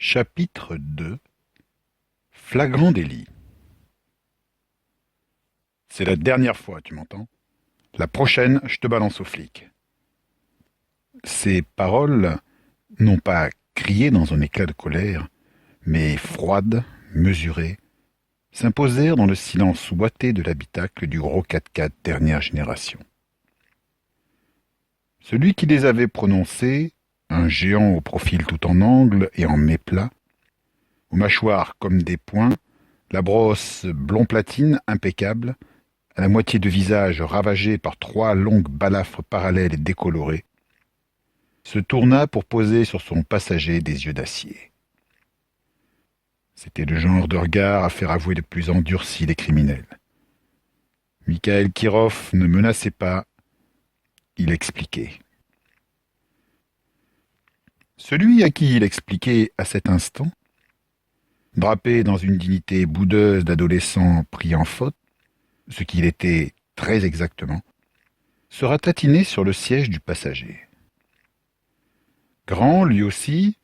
Chapitre 2. Flagrant délit. C'est la dernière fois, tu m'entends? La prochaine, je te balance aux flics. Ces paroles n'ont pas crié dans un éclat de colère, mais froides, mesurées, s'imposèrent dans le silence ouaté de l'habitacle du gros 4x4 dernière génération. Celui qui les avait prononcées, un géant au profil tout en angle et en méplat, aux mâchoires comme des poings, la brosse blond platine impeccable, à la moitié de visage ravagé par 3 longues balafres parallèles et décolorées, se tourna pour poser sur son passager des yeux d'acier. C'était le genre de regard à faire avouer le plus endurci les criminels. Mikhail Kirov ne menaçait pas, il expliquait. Celui à qui il expliquait à cet instant, drapé dans une dignité boudeuse d'adolescent pris en faute, ce qu'il était très exactement, sera tatiné sur le siège du passager. Grand, lui aussi,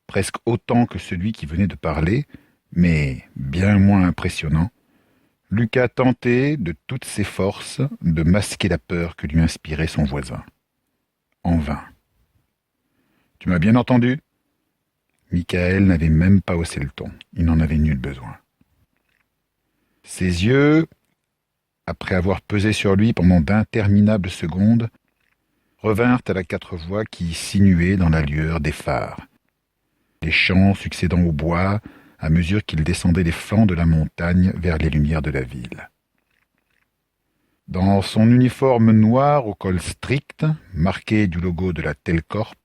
presque autant que celui qui venait de parler, mais bien moins impressionnant, Lucas tentait de toutes ses forces de masquer la peur que lui inspirait son voisin. En vain. « Tu m'as bien entendu ?» Michael n'avait même pas haussé le ton. Il n'en avait nul besoin. Ses yeux, après avoir pesé sur lui pendant d'interminables secondes, revinrent à la 4 voies qui sinuait dans la lueur des phares, les champs succédant aux bois à mesure qu'ils descendaient les flancs de la montagne vers les lumières de la ville. Dans son uniforme noir au col strict, marqué du logo de la Telcorp,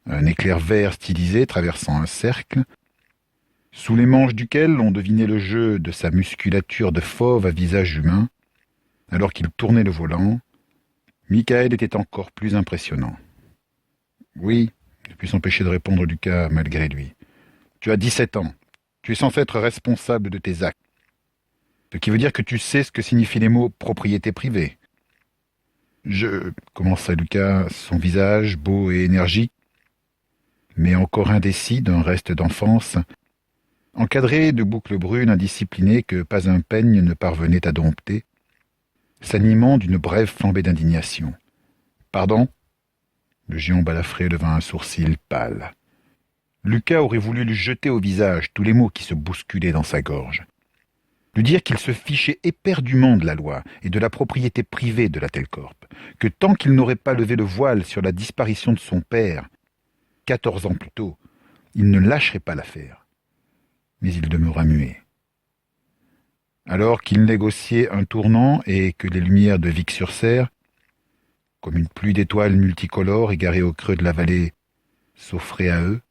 un éclair vert stylisé traversant un cercle, sous les manches duquel on devinait le jeu de sa musculature de fauve à visage humain, alors qu'il tournait le volant, Michael était encore plus impressionnant. « Oui, » ne put s'empêcher de répondre Lucas malgré lui. « Tu as 17 ans. Tu es censé être responsable de tes actes. Ce qui veut dire que tu sais ce que signifient les mots propriété privée. » commença Lucas, son visage beau et énergique, mais encore indécis d'un reste d'enfance, encadré de boucles brunes indisciplinées que pas un peigne ne parvenait à dompter, s'animant d'une brève flambée d'indignation. « Pardon ?» Le géant balafré leva un sourcil pâle. Lucas aurait voulu lui jeter au visage tous les mots qui se bousculaient dans sa gorge. Lui dire qu'il se fichait éperdument de la loi et de la propriété privée de la Telcorp, que tant qu'il n'aurait pas levé le voile sur la disparition de son père, 14 ans plus tôt, il ne lâcherait pas l'affaire. Mais il demeura muet. Alors qu'il négociait un tournant et que les lumières de Vic-sur-Serre, comme une pluie d'étoiles multicolores égarées au creux de la vallée, s'offraient à eux,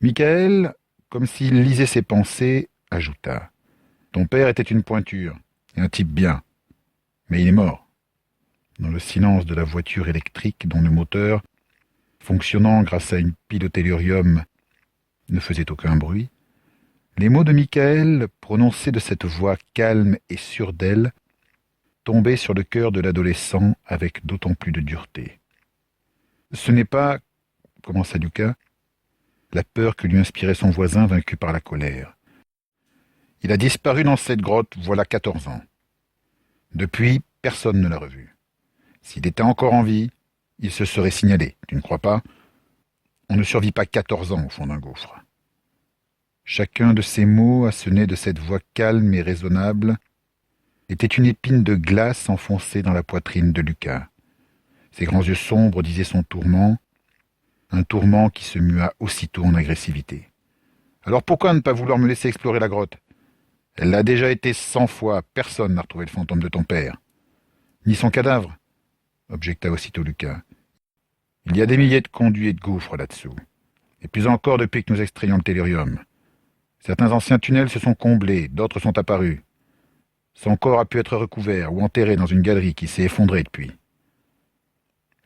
Michael, comme s'il lisait ses pensées, ajouta « Ton père était une pointure, et un type bien, mais il est mort. » Dans le silence de la voiture électrique dont le moteur, fonctionnant grâce à une pile au tellurium, ne faisait aucun bruit, les mots de Michael, prononcés de cette voix calme et sûre d'elle, tombaient sur le cœur de l'adolescent avec d'autant plus de dureté. « Ce n'est pas, » commença Lucas, la peur que lui inspirait son voisin vaincu par la colère. « Il a disparu dans cette grotte voilà 14 ans. Depuis, personne ne l'a revu. S'il était encore en vie, il se serait signalé, tu ne crois pas? On ne survit pas 14 ans au fond d'un gouffre. » Chacun de ces mots, assenés de cette voix calme et raisonnable, était une épine de glace enfoncée dans la poitrine de Lucas. Ses grands yeux sombres disaient son tourment, un tourment qui se mua aussitôt en agressivité. « Alors pourquoi ne pas vouloir me laisser explorer la grotte? Elle l'a déjà été 100 fois, personne n'a retrouvé le fantôme de ton père. Ni son cadavre, objecta aussitôt Lucas. Il y a des milliers de conduits et de gouffres là-dessous, et plus encore depuis que nous extrayons le tellurium. Certains anciens tunnels se sont comblés, d'autres sont apparus. Son corps a pu être recouvert ou enterré dans une galerie qui s'est effondrée depuis. »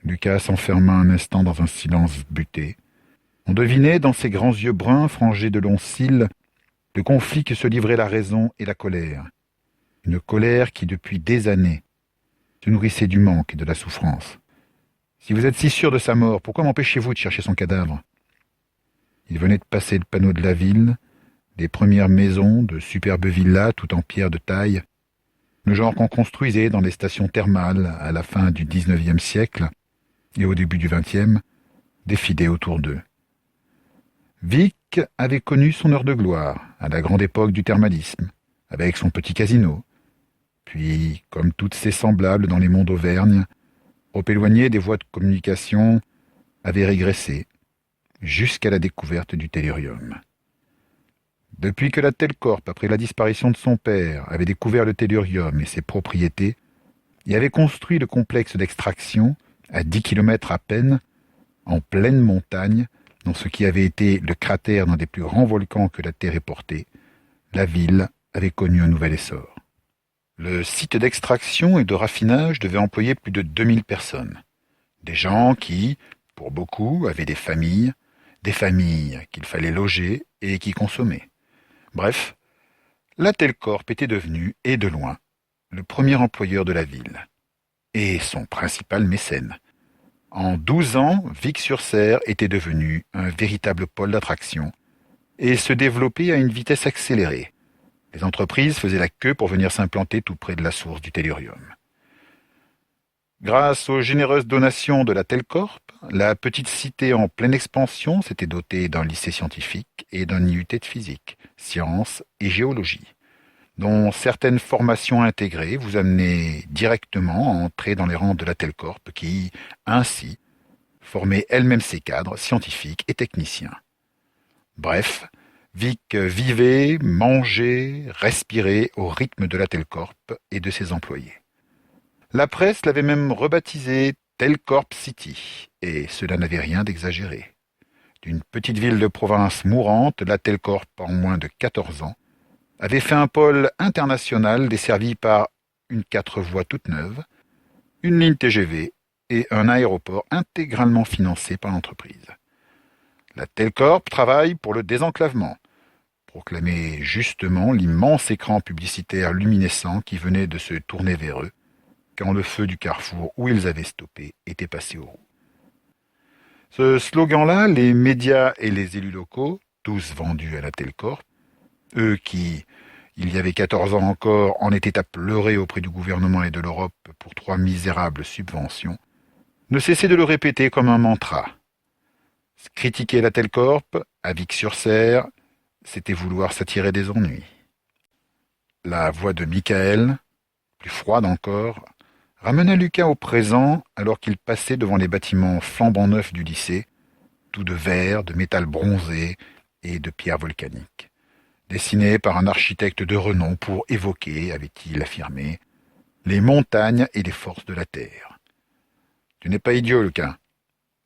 Lucas s'enferma un instant dans un silence buté. On devinait dans ses grands yeux bruns frangés de longs cils le conflit que se livraient la raison et la colère. Une colère qui, depuis des années, se nourrissait du manque et de la souffrance. « Si vous êtes si sûr de sa mort, pourquoi m'empêchez-vous de chercher son cadavre ? Il venait de passer le panneau de la ville, des premières maisons, de superbes villas tout en pierre de taille, le genre qu'on construisait dans les stations thermales à la fin du XIXe siècle et au début du XXe, défilaient autour d'eux. Vic avait connu son heure de gloire, à la grande époque du thermalisme, avec son petit casino. Puis, comme toutes ses semblables dans les monts d'Auvergne, trop éloigné des voies de communication, avait régressé, jusqu'à la découverte du tellurium. Depuis que la Telcorp, après la disparition de son père, avait découvert le tellurium et ses propriétés, et avait construit le complexe d'extraction, à 10 kilomètres à peine, en pleine montagne, dans ce qui avait été le cratère d'un des plus grands volcans que la Terre ait porté, la ville avait connu un nouvel essor. Le site d'extraction et de raffinage devait employer plus de 2000 personnes. Des gens qui, pour beaucoup, avaient des familles qu'il fallait loger et qui consommaient. Bref, la Telcorp était devenue, et de loin, le premier employeur de la ville, et son principal mécène. En 12 ans, Vic-sur-Serre était devenu un véritable pôle d'attraction et se développait à une vitesse accélérée. Les entreprises faisaient la queue pour venir s'implanter tout près de la source du tellurium. Grâce aux généreuses donations de la Telcorp, la petite cité en pleine expansion s'était dotée d'un lycée scientifique et d'un IUT de physique, sciences et géologie, dont certaines formations intégrées vous amenaient directement à entrer dans les rangs de la Telcorp qui, ainsi, formait elle-même ses cadres scientifiques et techniciens. Bref, Vic vivait, mangeait, respirait au rythme de la Telcorp et de ses employés. La presse l'avait même rebaptisé Telcorp City, et cela n'avait rien d'exagéré. D'une petite ville de province mourante, la Telcorp, en moins de 14 ans, avait fait un pôle international desservi par une 4 voies toute neuve, une ligne TGV et un aéroport intégralement financé par l'entreprise. La Telcorp travaille pour le désenclavement, proclamait justement l'immense écran publicitaire luminescent qui venait de se tourner vers eux, quand le feu du carrefour où ils avaient stoppé était passé aux roues. Ce slogan-là, les médias et les élus locaux, tous vendus à la Telcorp, eux qui, il y avait 14 ans encore, en étaient à pleurer auprès du gouvernement et de l'Europe pour 3 misérables subventions, ne cessaient de le répéter comme un mantra. Critiquer la Telcorp, à Vic-sur-Serre, c'était vouloir s'attirer des ennuis. La voix de Michael, plus froide encore, ramena Lucas au présent alors qu'il passait devant les bâtiments flambant neufs du lycée, tout de verre, de métal bronzé et de pierres volcaniques, dessinés par un architecte de renom pour évoquer, avait-il affirmé, les montagnes et les forces de la terre. Tu n'es pas idiot, Lucas.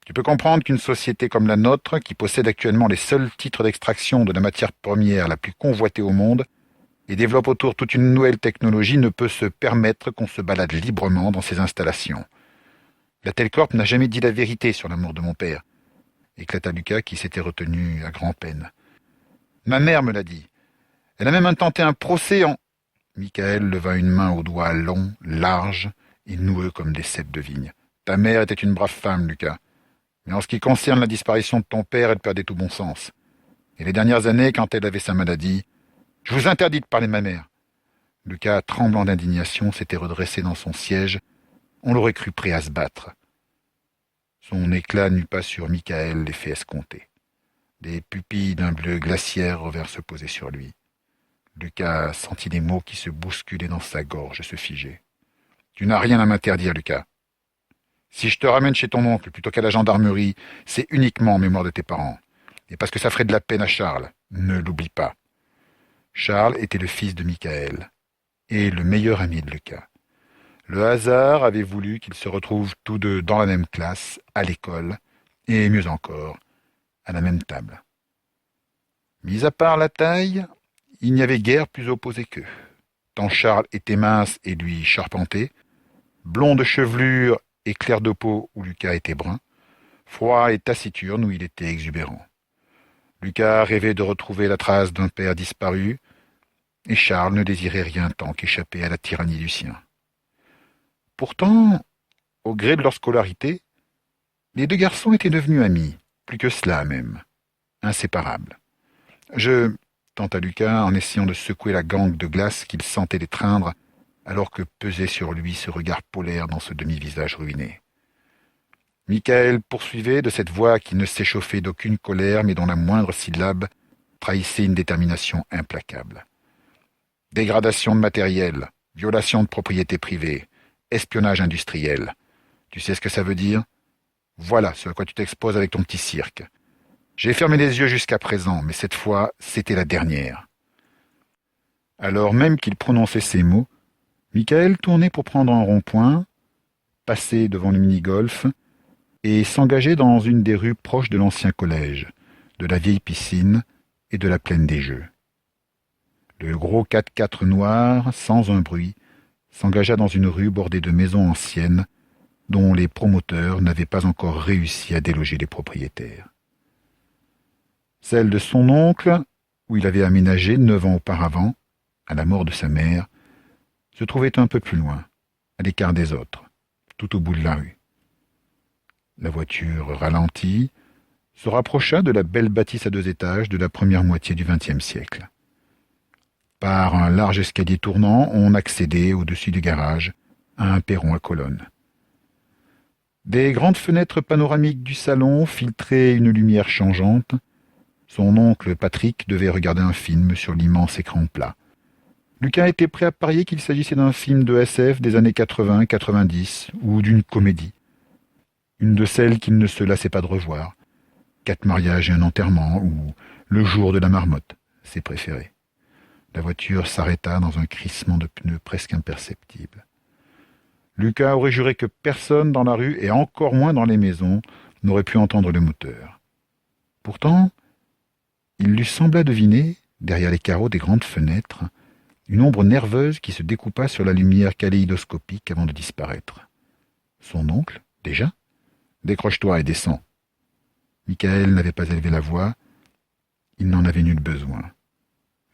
Tu peux comprendre qu'une société comme la nôtre, qui possède actuellement les seuls titres d'extraction de la matière première la plus convoitée au monde, et développe autour toute une nouvelle technologie, ne peut se permettre qu'on se balade librement dans ses installations. La Telcorp n'a jamais dit la vérité sur la mort de mon père, éclata Lucas qui s'était retenu à grand-peine. Ma mère me l'a dit. Elle a même intenté un procès en... Michael leva une main aux doigts longs, larges et noueux comme des cèpes de vigne. Ta mère était une brave femme, Lucas. Mais en ce qui concerne la disparition de ton père, elle perdait tout bon sens. Et les dernières années, quand elle avait sa maladie, je vous interdis de parler de ma mère. Lucas, tremblant d'indignation, s'était redressé dans son siège. On l'aurait cru prêt à se battre. Son éclat n'eut pas sur Michael l'effet escompté. Des pupilles d'un bleu glaciaire revinrent se poser sur lui. Lucas sentit les mots qui se bousculaient dans sa gorge et se figer. « Tu n'as rien à m'interdire, Lucas. Si je te ramène chez ton oncle plutôt qu'à la gendarmerie, c'est uniquement en mémoire de tes parents. Et parce que ça ferait de la peine à Charles. Ne l'oublie pas. » Charles était le fils de Michael et le meilleur ami de Lucas. Le hasard avait voulu qu'ils se retrouvent tous deux dans la même classe, à l'école, et mieux encore, à la même table. Mis à part la taille, il n'y avait guère plus opposé qu'eux. Tant Charles était mince et lui charpenté, blond de chevelure et clair de peau où Lucas était brun, froid et taciturne où il était exubérant. Lucas rêvait de retrouver la trace d'un père disparu, et Charles ne désirait rien tant qu'échapper à la tyrannie du sien. Pourtant, au gré de leur scolarité, les deux garçons étaient devenus amis, plus que cela même. inséparables. Je tenta Lucas en essayant de secouer la gangue de glace qu'il sentait l'étreindre, alors que pesait sur lui ce regard polaire dans ce demi-visage ruiné. Michael poursuivait de cette voix qui ne s'échauffait d'aucune colère, mais dont la moindre syllabe trahissait une détermination implacable. Dégradation de matériel, violation de propriété privée, espionnage industriel. Tu sais ce que ça veut dire? Voilà ce à quoi tu t'exposes avec ton petit cirque. J'ai fermé les yeux jusqu'à présent, mais cette fois, c'était la dernière. Alors même qu'il prononçait ces mots, Michael tournait pour prendre un rond-point, passait devant le mini-golf et s'engageait dans une des rues proches de l'ancien collège, de la vieille piscine et de la plaine des Jeux. Le gros 4x4 noir, sans un bruit, s'engagea dans une rue bordée de maisons anciennes dont les promoteurs n'avaient pas encore réussi à déloger les propriétaires. Celle de son oncle, où il avait aménagé 9 ans auparavant, à la mort de sa mère, se trouvait un peu plus loin, à l'écart des autres, tout au bout de la rue. La voiture ralentit, se rapprocha de la belle bâtisse à 2 étages de la première moitié du XXe siècle. Par un large escalier tournant, on accédait au-dessus du garage à un perron à colonnes. Des grandes fenêtres panoramiques du salon filtraient une lumière changeante. Son oncle Patrick devait regarder un film sur l'immense écran plat. Lucas était prêt à parier qu'il s'agissait d'un film de SF des années 80-90 ou d'une comédie. Une de celles qu'il ne se lassait pas de revoir. 4 mariages et un enterrement ou Le jour de la marmotte, ses préférés. La voiture s'arrêta dans un crissement de pneus presque imperceptible. Lucas aurait juré que personne dans la rue, et encore moins dans les maisons, n'aurait pu entendre le moteur. Pourtant, il lui sembla deviner, derrière les carreaux des grandes fenêtres, une ombre nerveuse qui se découpa sur la lumière kaléidoscopique avant de disparaître. Son oncle, déjà? Décroche-toi et descends. Michael n'avait pas élevé la voix, il n'en avait nul besoin.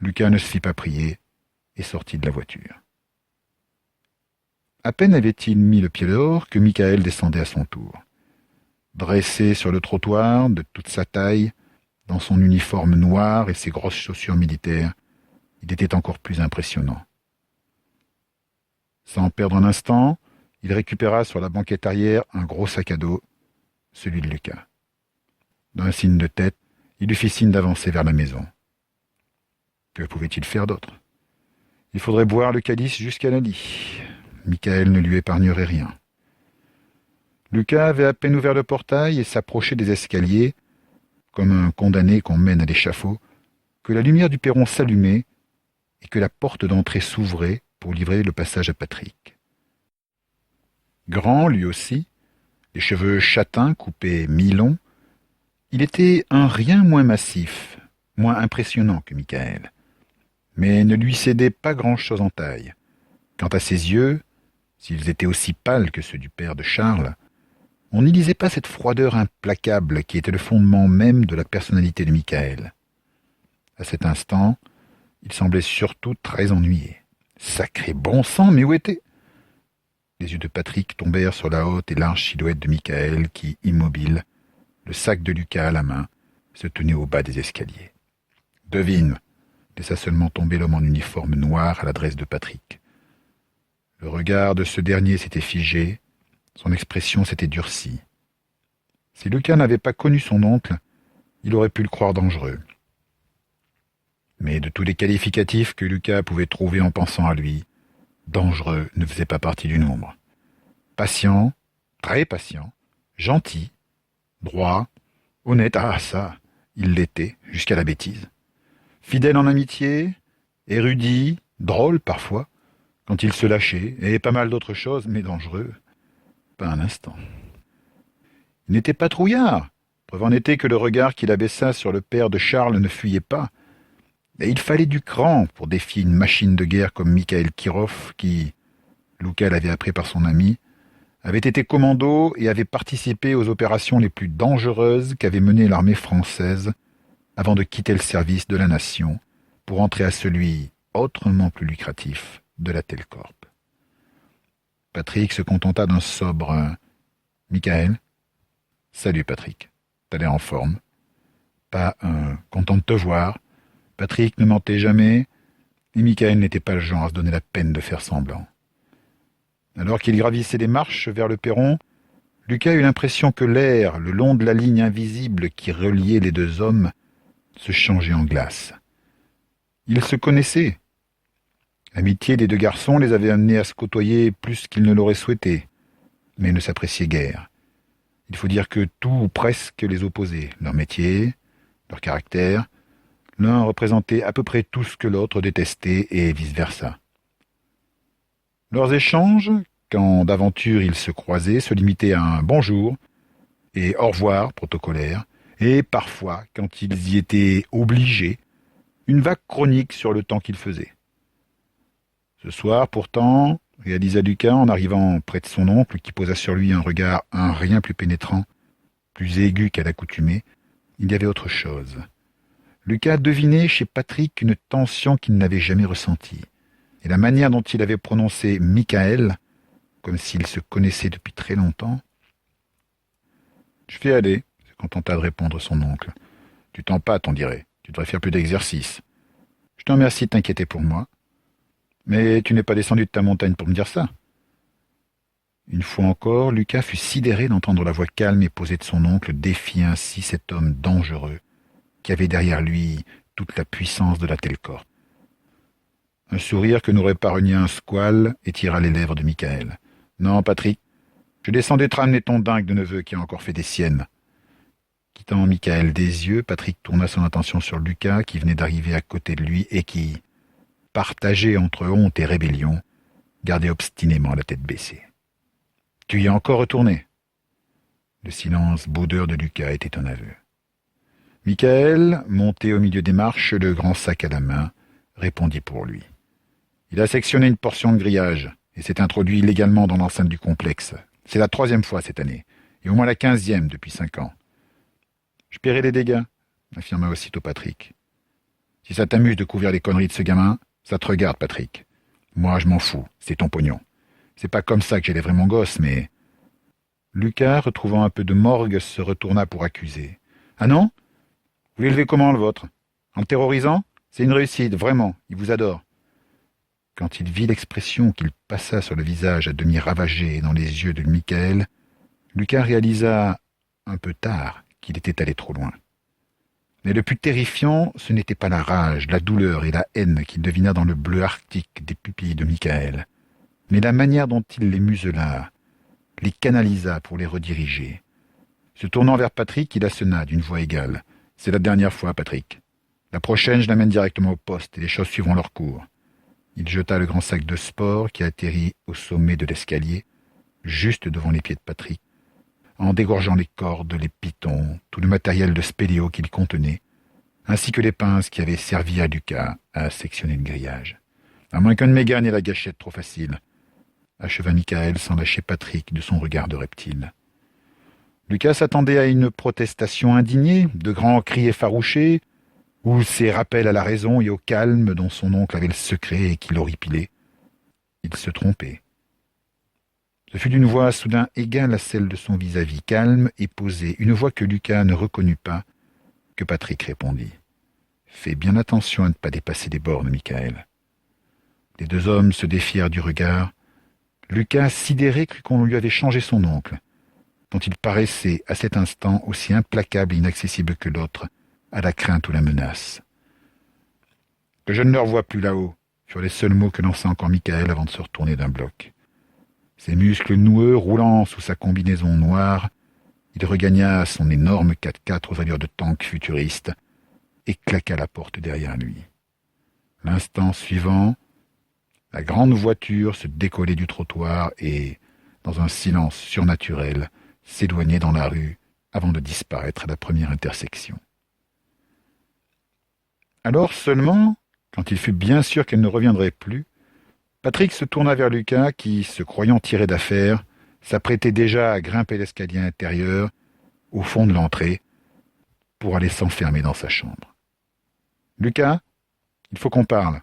Lucas ne se fit pas prier et sortit de la voiture. À peine avait-il mis le pied dehors que Michael descendait à son tour. Dressé sur le trottoir, de toute sa taille, dans son uniforme noir et ses grosses chaussures militaires, il était encore plus impressionnant. Sans perdre un instant, il récupéra sur la banquette arrière un gros sac à dos, celui de Lucas. D'un signe de tête, il lui fit signe d'avancer vers la maison. Que pouvait-il faire d'autre? Il faudrait boire le calice jusqu'à la lit. Michael ne lui épargnerait rien. Lucas avait à peine ouvert le portail et s'approchait des escaliers, comme un condamné qu'on mène à l'échafaud, que la lumière du perron s'allumait et que la porte d'entrée s'ouvrait pour livrer le passage à Patrick. Grand, lui aussi, les cheveux châtains coupés mi-longs, il était un rien moins massif, moins impressionnant que Michael, mais ne lui cédait pas grand-chose en taille. Quant à ses yeux, s'ils étaient aussi pâles que ceux du père de Charles, on n'y lisait pas cette froideur implacable qui était le fondement même de la personnalité de Michael. À cet instant, il semblait surtout très ennuyé. Sacré bon sang, mais où était? Les yeux de Patrick tombèrent sur la haute et large silhouette de Michael qui, immobile, le sac de Lucas à la main, se tenait au bas des escaliers. « Devine !» laissa seulement tomber l'homme en uniforme noir à l'adresse de Patrick. Le regard de ce dernier s'était figé, son expression s'était durcie. Si Lucas n'avait pas connu son oncle, il aurait pu le croire dangereux. Mais de tous les qualificatifs que Lucas pouvait trouver en pensant à lui, dangereux ne faisait pas partie du nombre. Patient, très patient, gentil, droit, honnête, ah ça, il l'était, jusqu'à la bêtise. Fidèle en amitié, érudit, drôle parfois, quand il se lâchait, et pas mal d'autres choses, mais dangereux, pas un instant. Il n'était pas trouillard, preuve en était que le regard qu'il abaissa sur le père de Charles ne fuyait pas, et il fallait du cran pour défier une machine de guerre comme Mikhaïl Kirov, qui, Lucas l'avait appris par son ami, avait été commando et avait participé aux opérations les plus dangereuses qu'avait menées l'armée française avant de quitter le service de la nation pour entrer à celui, autrement plus lucratif, de la Telcorp. Patrick se contenta d'un sobre « Michael ?»« Salut Patrick, t'as l'air en forme. » pas un « content de te voir ». Patrick ne mentait jamais, et Michael n'était pas le genre à se donner la peine de faire semblant. Alors qu'il gravissait les marches vers le perron, Lucas eut l'impression que l'air, le long de la ligne invisible qui reliait les deux hommes, se changeait en glace. Ils se connaissaient. L'amitié des deux garçons les avait amenés à se côtoyer plus qu'ils ne l'auraient souhaité, mais ne s'appréciaient guère. Il faut dire que tout ou presque les opposait, leur métier, leur caractère. L'un représentait à peu près tout ce que l'autre détestait et vice-versa. Leurs échanges, quand d'aventure ils se croisaient, se limitaient à un bonjour et au revoir protocolaire, et parfois, quand ils y étaient obligés, une vague chronique sur le temps qu'ils faisaient. Ce soir, pourtant, réalisa Lucas en arrivant près de son oncle, qui posa sur lui un regard un rien plus pénétrant, plus aigu qu'à l'accoutumée, il y avait autre chose. Lucas devinait chez Patrick une tension qu'il n'avait jamais ressentie, et la manière dont il avait prononcé « Michael », comme s'ils se connaissaient depuis très longtemps. « Je vais aller », se contenta de répondre son oncle. « Tu t'empâtes, on dirait. Tu devrais faire plus d'exercice. Je te remercie de t'inquiéter pour moi. Mais tu n'es pas descendu de ta montagne pour me dire ça. » Une fois encore, Lucas fut sidéré d'entendre la voix calme et posée de son oncle défier ainsi cet homme dangereux, qui avait derrière lui toute la puissance de la Telcorp. Un sourire que n'aurait pas renié un squale étira les lèvres de Michael. « Non, Patrick, je descendais te ramener ton dingue de neveu qui a encore fait des siennes. » Quittant Michael des yeux, Patrick tourna son attention sur Lucas qui venait d'arriver à côté de lui et qui, partagé entre honte et rébellion, gardait obstinément la tête baissée. « Tu y es encore retourné ?» Le silence baudeur de Lucas était un aveu. Michael, monté au milieu des marches, le grand sac à la main, répondit pour lui. Il a sectionné une portion de grillage et s'est introduit illégalement dans l'enceinte du complexe. C'est la 3e fois cette année, et au moins la 15e depuis 5 ans. « Je paierai les dégâts », affirma aussitôt Patrick. « Si ça t'amuse de couvrir les conneries de ce gamin, ça te regarde, Patrick. Moi, je m'en fous, c'est ton pognon. C'est pas comme ça que j'élèverai mon gosse, mais... » Lucas, retrouvant un peu de morgue, se retourna pour accuser. « Ah non ? Vous l'élevez comment, le vôtre ? En le terrorisant ? C'est une réussite, vraiment, il vous adore. » Quand il vit l'expression qu'il passa sur le visage à demi ravagé dans les yeux de Michael, Lucas réalisa, un peu tard, qu'il était allé trop loin. Mais le plus terrifiant, ce n'était pas la rage, la douleur et la haine qu'il devina dans le bleu arctique des pupilles de Michael, mais la manière dont il les musela, les canalisa pour les rediriger. Se tournant vers Patrick, il assena d'une voix égale. « C'est la dernière fois, Patrick. La prochaine, je l'amène directement au poste et les choses suivront leur cours. » Il jeta le grand sac de sport qui atterrit au sommet de l'escalier, juste devant les pieds de Patrick, en dégorgeant les cordes, les pitons, tout le matériel de spéléo qu'il contenait, ainsi que les pinces qui avaient servi à Lucas à sectionner le grillage. « À moins qu'un de mes gars n'ait la gâchette trop facile », acheva Michael sans lâcher Patrick de son regard de reptile. Lucas s'attendait à une protestation indignée, de grands cris effarouchés, ou ces rappels à la raison et au calme dont son oncle avait le secret et qui l'horripilait. Il se trompait. Ce fut d'une voix soudain égale à celle de son vis-à-vis, calme et posée, une voix que Lucas ne reconnut pas, que Patrick répondit. « Fais bien attention à ne pas dépasser les bornes, Michael. » Les deux hommes se défièrent du regard. Lucas, sidéré, crut qu'on lui avait changé son oncle, dont il paraissait à cet instant aussi implacable et inaccessible que l'autre, à la crainte ou la menace. « Que je ne le revoie plus là-haut », furent les seuls mots que lança encore Michael avant de se retourner d'un bloc. Ses muscles noueux roulant sous sa combinaison noire, il regagna son énorme 4x4 aux allures de tank futuriste et claqua la porte derrière lui. L'instant suivant, la grande voiture se décollait du trottoir et, dans un silence surnaturel, s'éloignait dans la rue avant de disparaître à la première intersection. Alors seulement, quand il fut bien sûr qu'elle ne reviendrait plus, Patrick se tourna vers Lucas qui, se croyant tiré d'affaire, s'apprêtait déjà à grimper l'escalier intérieur, au fond de l'entrée, pour aller s'enfermer dans sa chambre. « Lucas, il faut qu'on parle. »